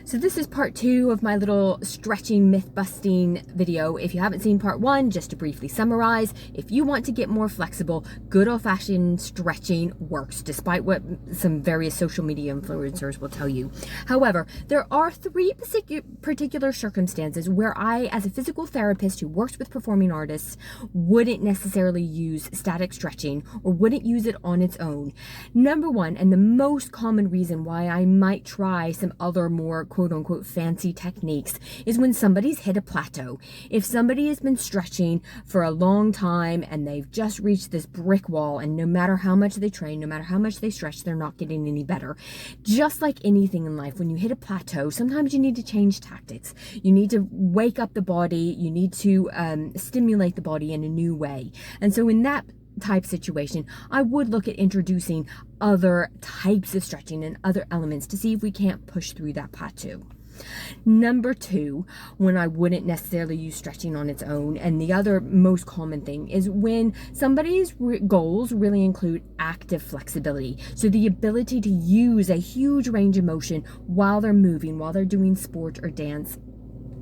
So this is part 2 of my little stretching myth busting video. If you haven't seen part 1, just to briefly summarize, if you want to get more flexible, good old-fashioned stretching works, despite what some various social media influencers will tell you. However, there are 3 particular circumstances where I, as a physical therapist who works with performing artists, wouldn't necessarily use static stretching or wouldn't use it on its own. Number 1, and the most common reason why I might try some other more quote-unquote fancy techniques, is when somebody's hit a plateau. If somebody has been stretching for a long time and they've just reached this brick wall, and no matter how much they train, no matter how much they stretch, they're not getting any better. Just like anything in life, when you hit a plateau, sometimes you need to change tactics. You need to wake up the body. You need to stimulate the body in a new way. And so in that type situation, I would look at introducing other types of stretching and other elements to see if we can't push through that plateau. Number 2, when I wouldn't necessarily use stretching on its own, and the other most common thing, is when somebody's goals really include active flexibility. So the ability to use a huge range of motion while they're moving, while they're doing sport or dance,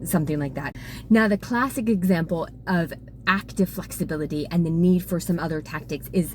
something like that. Now, the classic example of active flexibility and the need for some other tactics is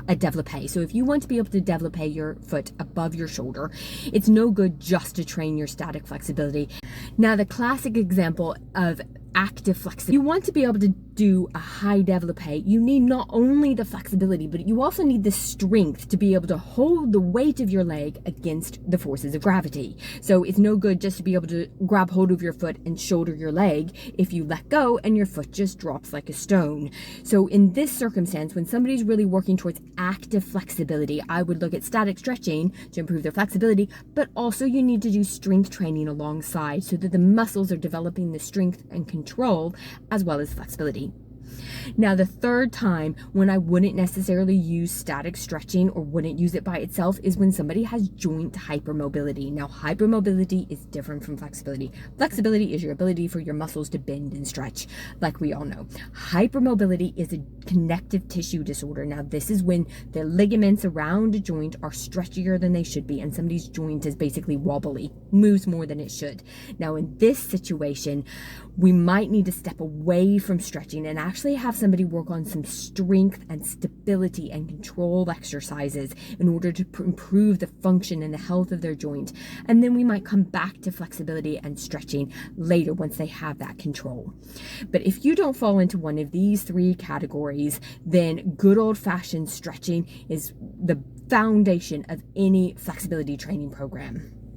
a développé. So if you want to be able to développé your foot above your shoulder, it's no good just to train your static flexibility. Now, the classic example of active flexibility, you want to be able to do a high développé, you need not only the flexibility, but you also need the strength to be able to hold the weight of your leg against the forces of gravity. So it's no good just to be able to grab hold of your foot and shoulder your leg if you let go and your foot just drops like a stone. So in this circumstance, when somebody's really working towards active flexibility, I would look at static stretching to improve their flexibility, but also you need to do strength training alongside so that the muscles are developing the strength and control as well as flexibility. Now, the third time when I wouldn't necessarily use static stretching or wouldn't use it by itself is when somebody has joint hypermobility. Now, hypermobility is different from flexibility. Flexibility is your ability for your muscles to bend and stretch, like we all know. Hypermobility is a connective tissue disorder. Now, this is when the ligaments around a joint are stretchier than they should be, and somebody's joint is basically wobbly, moves more than it should. Now, in this situation, we might need to step away from stretching and actually have somebody work on some strength and stability and control exercises in order to improve the function and the health of their joint. And then we might come back to flexibility and stretching later once they have that control. But if you don't fall into one of these 3 categories, then good old-fashioned stretching is the foundation of any flexibility training program.